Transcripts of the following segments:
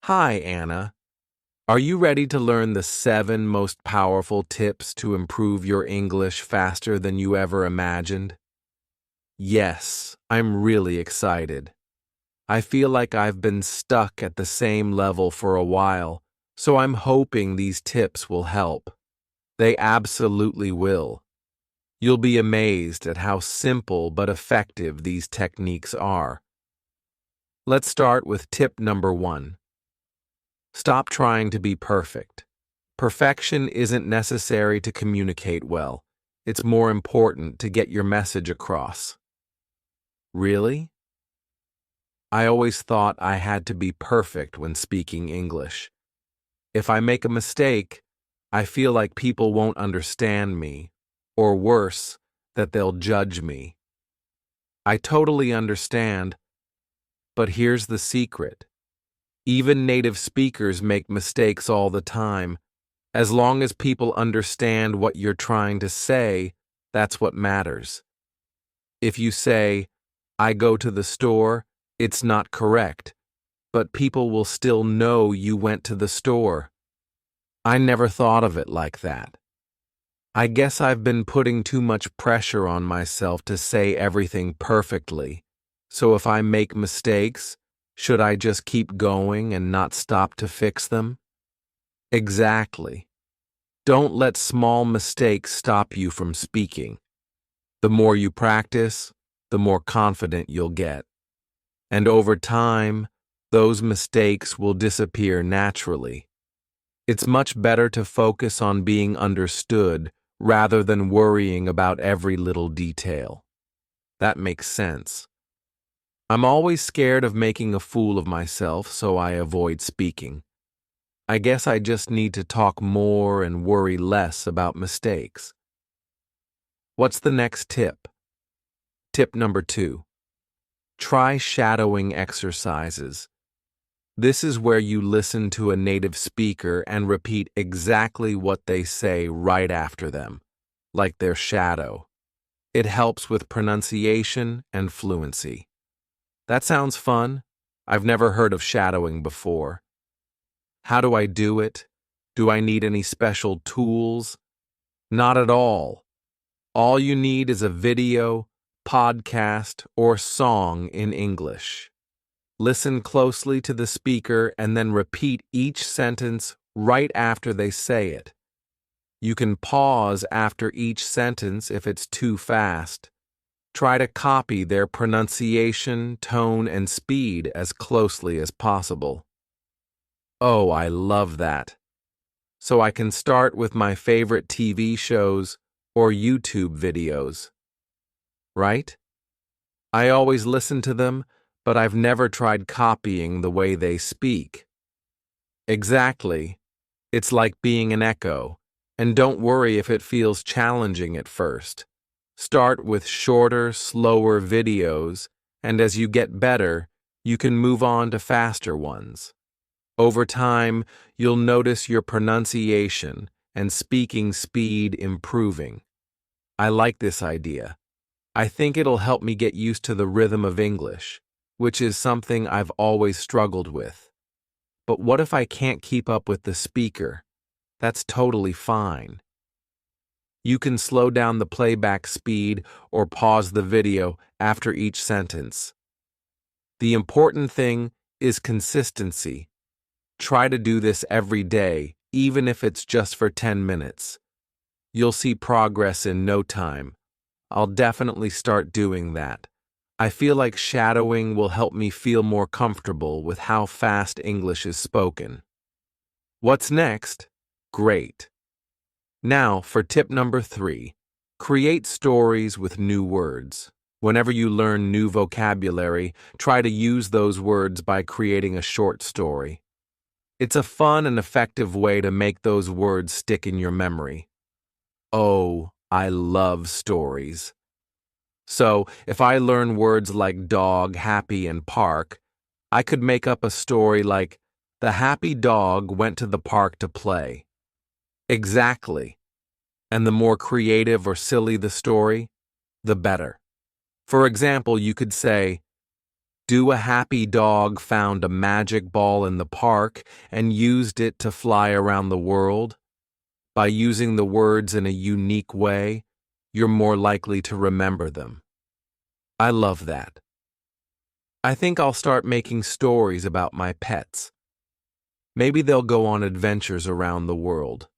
Hi, Anna. Are you ready to learn the 7 most powerful tips to improve your English faster than you ever imagined? Yes, I'm really excited. I feel like I've been stuck at the same level for a while, so I'm hoping these tips will help. They absolutely will. You'll be amazed at how simple but effective these techniques are. Let's start with tip number 1. Stop trying to be perfect. Perfection isn't necessary to communicate well. It's more important to get your message across. Really? I always thought I had to be perfect when speaking English. If I make a mistake, I feel like people won't understand me, or worse, that they'll judge me. I totally understand, but here's the secret. Even native speakers make mistakes all the time. As long as people understand what you're trying to say, that's what matters. If you say, I go to the store, it's not correct, but people will still know you went to the store. I never thought of it like that. I guess I've been putting too much pressure on myself to say everything perfectly. So if I make mistakes, should I just keep going and not stop to fix them? Exactly. Don't let small mistakes stop you from speaking. The more you practice, the more confident you'll get. And over time, those mistakes will disappear naturally. It's much better to focus on being understood rather than worrying about every little detail. That makes sense. I'm always scared of making a fool of myself, so I avoid speaking. I guess I just need to talk more and worry less about mistakes. What's the next tip? Tip number 2. Try shadowing exercises. This is where you listen to a native speaker and repeat exactly what they say right after them, like their shadow. It helps with pronunciation and fluency. That sounds fun. I've never heard of shadowing before. How do I do it? Do I need any special tools? Not at all. All you need is a video, podcast, or song in English. Listen closely to the speaker and then repeat each sentence right after they say it. You can pause after each sentence if it's too fast. Try to copy their pronunciation, tone, and speed as closely as possible. Oh, I love that. So I can start with my favorite TV shows or YouTube videos. Right? I always listen to them, but I've never tried copying the way they speak. Exactly. It's like being an echo, and don't worry if it feels challenging at first. Start with shorter, slower videos, and as you get better, you can move on to faster ones. Over time, you'll notice your pronunciation and speaking speed improving. I like this idea. I think it'll help me get used to the rhythm of English, which is something I've always struggled with. But what if I can't keep up with the speaker? That's totally fine. You can slow down the playback speed or pause the video after each sentence. The important thing is consistency. Try to do this every day, even if it's just for 10 minutes. You'll see progress in no time. I'll definitely start doing that. I feel like shadowing will help me feel more comfortable with how fast English is spoken. What's next? Great. Now for tip number 3. Create stories with new words. Whenever you learn new vocabulary, try to use those words by creating a short story. It's a fun and effective way to make those words stick in your memory. Oh, I love stories. So, if I learn words like dog, happy, and park, I could make up a story like, the happy dog went to the park to play. Exactly. And the more creative or silly the story, the better. For example, you could say, Do a happy dog found a magic ball in the park and used it to fly around the world? By using the words in a unique way, you're more likely to remember them. I love that. I think I'll start making stories about my pets. Maybe they'll go on adventures around the world.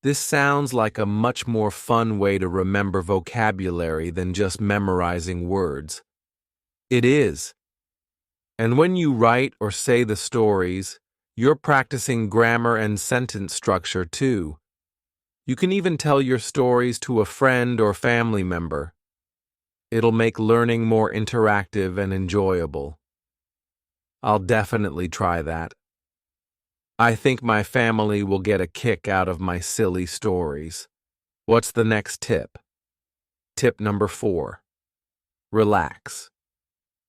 This sounds like a much more fun way to remember vocabulary than just memorizing words. It is. And when you write or say the stories, you're practicing grammar and sentence structure too. You can even tell your stories to a friend or family member. It'll make learning more interactive and enjoyable. I'll definitely try that. I think my family will get a kick out of my silly stories. What's the next tip? Tip number 4. Relax.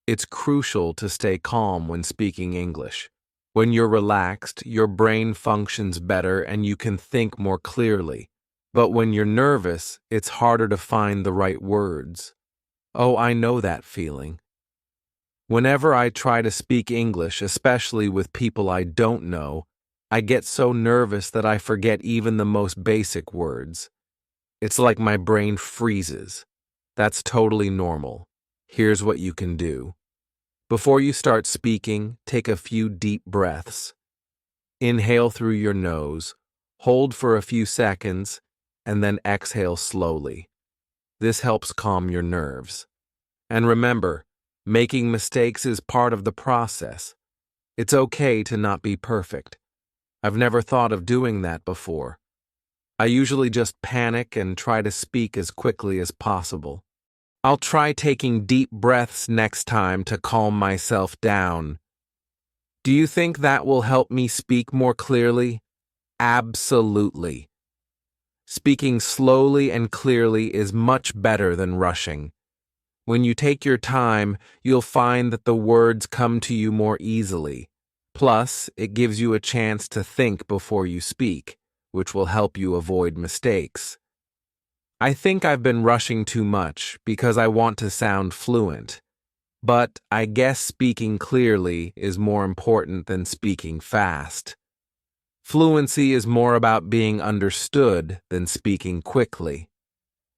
It's crucial to stay calm when speaking English. When you're relaxed, your brain functions better and you can think more clearly. But when you're nervous, it's harder to find the right words. Oh, I know that feeling. Whenever I try to speak English, especially with people I don't know, I get so nervous that I forget even the most basic words. It's like my brain freezes. That's totally normal. Here's what you can do. Before you start speaking, take a few deep breaths. Inhale through your nose, hold for a few seconds, and then exhale slowly. This helps calm your nerves. And remember, making mistakes is part of the process. It's okay to not be perfect. I've never thought of doing that before. I usually just panic and try to speak as quickly as possible. I'll try taking deep breaths next time to calm myself down. Do you think that will help me speak more clearly? Absolutely. Speaking slowly and clearly is much better than rushing. When you take your time, you'll find that the words come to you more easily. Plus, it gives you a chance to think before you speak, which will help you avoid mistakes. I think I've been rushing too much because I want to sound fluent. But I guess speaking clearly is more important than speaking fast. Fluency is more about being understood than speaking quickly.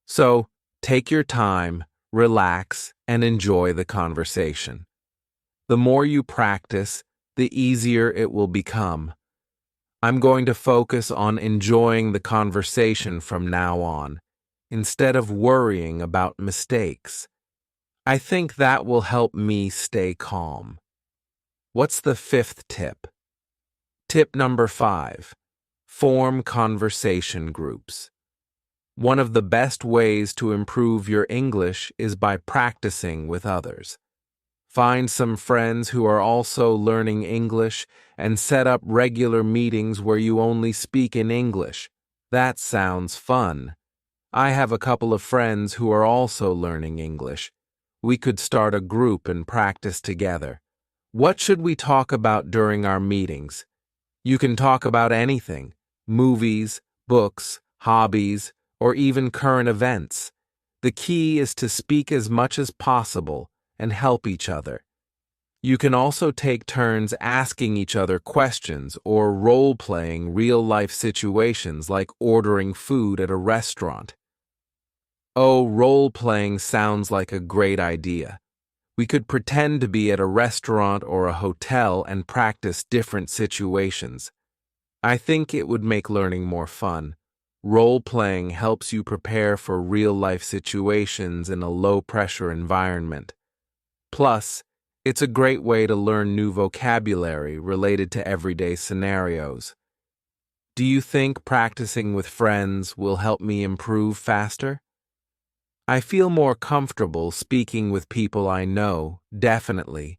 So, take your time, relax, and enjoy the conversation. The more you practice, the easier it will become. I'm going to focus on enjoying the conversation from now on, instead of worrying about mistakes. I think that will help me stay calm. What's the 5th tip? Tip number 5. Form conversation groups. One of the best ways to improve your English is by practicing with others. Find some friends who are also learning English and set up regular meetings where you only speak in English. That sounds fun. I have a couple of friends who are also learning English. We could start a group and practice together. What should we talk about during our meetings? You can talk about anything: movies, books, hobbies, or even current events. The key is to speak as much as possible and help each other. You can also take turns asking each other questions or role-playing real-life situations like ordering food at a restaurant. Oh, role-playing sounds like a great idea. We could pretend to be at a restaurant or a hotel and practice different situations. I think it would make learning more fun. Role-playing helps you prepare for real-life situations in a low-pressure environment. Plus, it's a great way to learn new vocabulary related to everyday scenarios. Do you think practicing with friends will help me improve faster? I feel more comfortable speaking with people I know, definitely.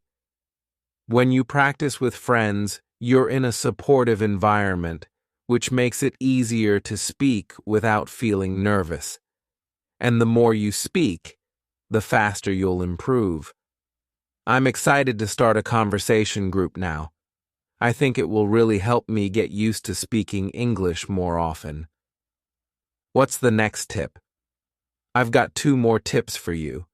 When you practice with friends, you're in a supportive environment, which makes it easier to speak without feeling nervous. And the more you speak, the faster you'll improve. I'm excited to start a conversation group now. I think it will really help me get used to speaking English more often. What's the next tip? I've got 2 more tips for you.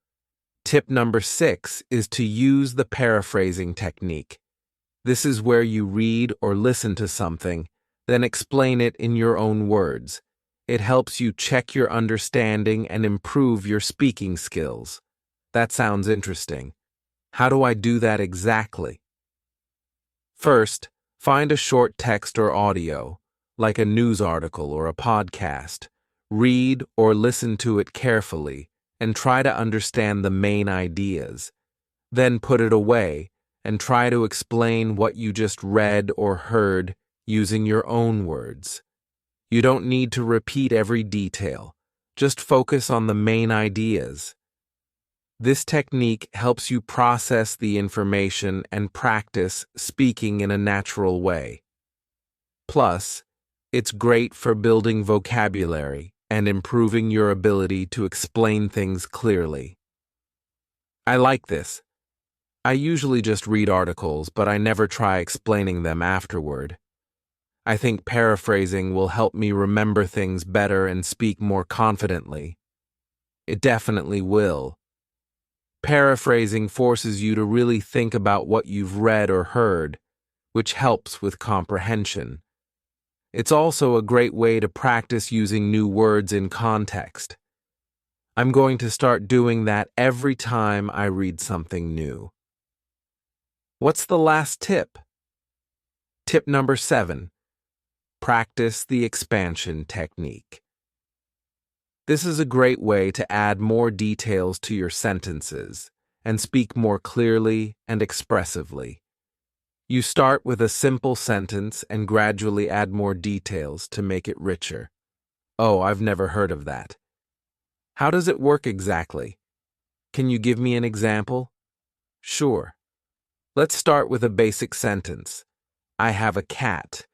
Tip number 6 is to use the paraphrasing technique. This is where you read or listen to something, then explain it in your own words. It helps you check your understanding and improve your speaking skills. That sounds interesting. How do I do that exactly? First, find a short text or audio, like a news article or a podcast. Read or listen to it carefully and try to understand the main ideas. Then put it away and try to explain what you just read or heard using your own words. You don't need to repeat every detail. Just focus on the main ideas. This technique helps you process the information and practice speaking in a natural way. Plus, it's great for building vocabulary and improving your ability to explain things clearly. I like this. I usually just read articles, but I never try explaining them afterward. I think paraphrasing will help me remember things better and speak more confidently. It definitely will. Paraphrasing forces you to really think about what you've read or heard, which helps with comprehension. It's also a great way to practice using new words in context. I'm going to start doing that every time I read something new. What's the last tip? Tip number 7. Practice the expansion technique. This is a great way to add more details to your sentences and speak more clearly and expressively. You start with a simple sentence and gradually add more details to make it richer. Oh, I've never heard of that. How does it work exactly? Can you give me an example? Sure. Let's start with a basic sentence. I have a cat.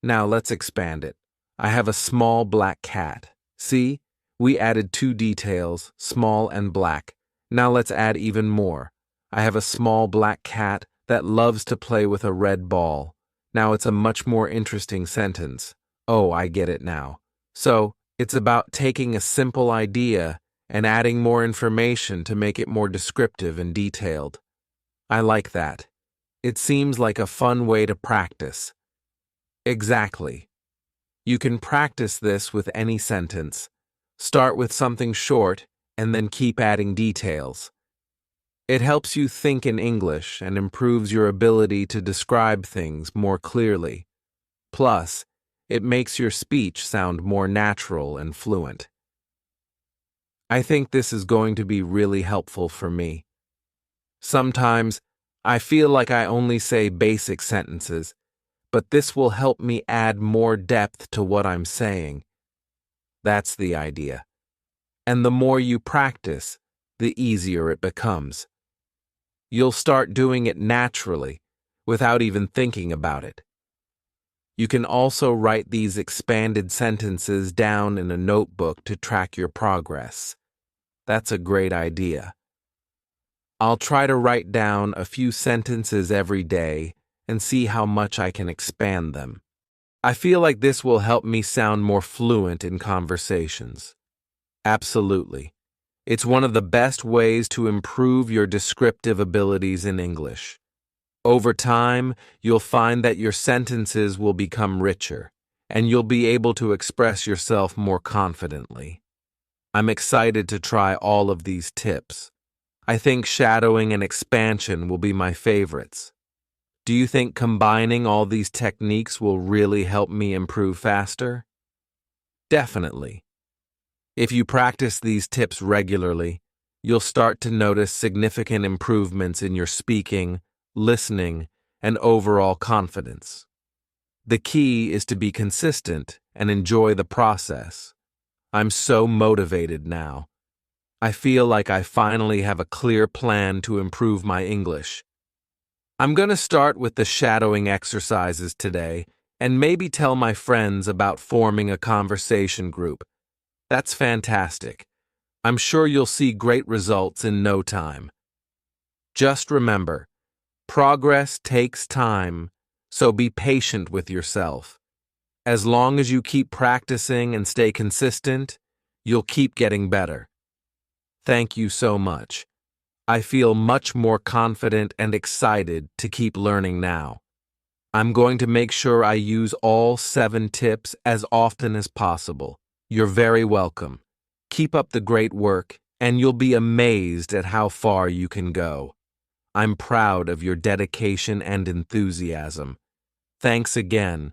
Now let's expand it. I have a small black cat. See? We added 2 details, small and black. Now let's add even more. I have a small black cat that loves to play with a red ball. Now it's a much more interesting sentence. Oh, I get it now. So, it's about taking a simple idea and adding more information to make it more descriptive and detailed. I like that. It seems like a fun way to practice. Exactly. You can practice this with any sentence. Start with something short and then keep adding details. It helps you think in English and improves your ability to describe things more clearly. Plus, it makes your speech sound more natural and fluent. I think this is going to be really helpful for me. Sometimes, I feel like I only say basic sentences, but this will help me add more depth to what I'm saying. That's the idea. And the more you practice, the easier it becomes. You'll start doing it naturally, without even thinking about it. You can also write these expanded sentences down in a notebook to track your progress. That's a great idea. I'll try to write down a few sentences every day and see how much I can expand them. I feel like this will help me sound more fluent in conversations. Absolutely. It's one of the best ways to improve your descriptive abilities in English. Over time, you'll find that your sentences will become richer, and you'll be able to express yourself more confidently. I'm excited to try all of these tips. I think shadowing and expansion will be my favorites. Do you think combining all these techniques will really help me improve faster? Definitely. If you practice these tips regularly, you'll start to notice significant improvements in your speaking, listening, and overall confidence. The key is to be consistent and enjoy the process. I'm so motivated now. I feel like I finally have a clear plan to improve my English. I'm going to start with the shadowing exercises today and maybe tell my friends about forming a conversation group. That's fantastic. I'm sure you'll see great results in no time. Just remember, progress takes time, so be patient with yourself. As long as you keep practicing and stay consistent, you'll keep getting better. Thank you so much. I feel much more confident and excited to keep learning now. I'm going to make sure I use all 7 tips as often as possible. You're very welcome. Keep up the great work, and you'll be amazed at how far you can go. I'm proud of your dedication and enthusiasm. Thanks again.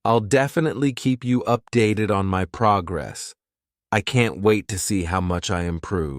I'll definitely keep you updated on my progress. I can't wait to see how much I improve.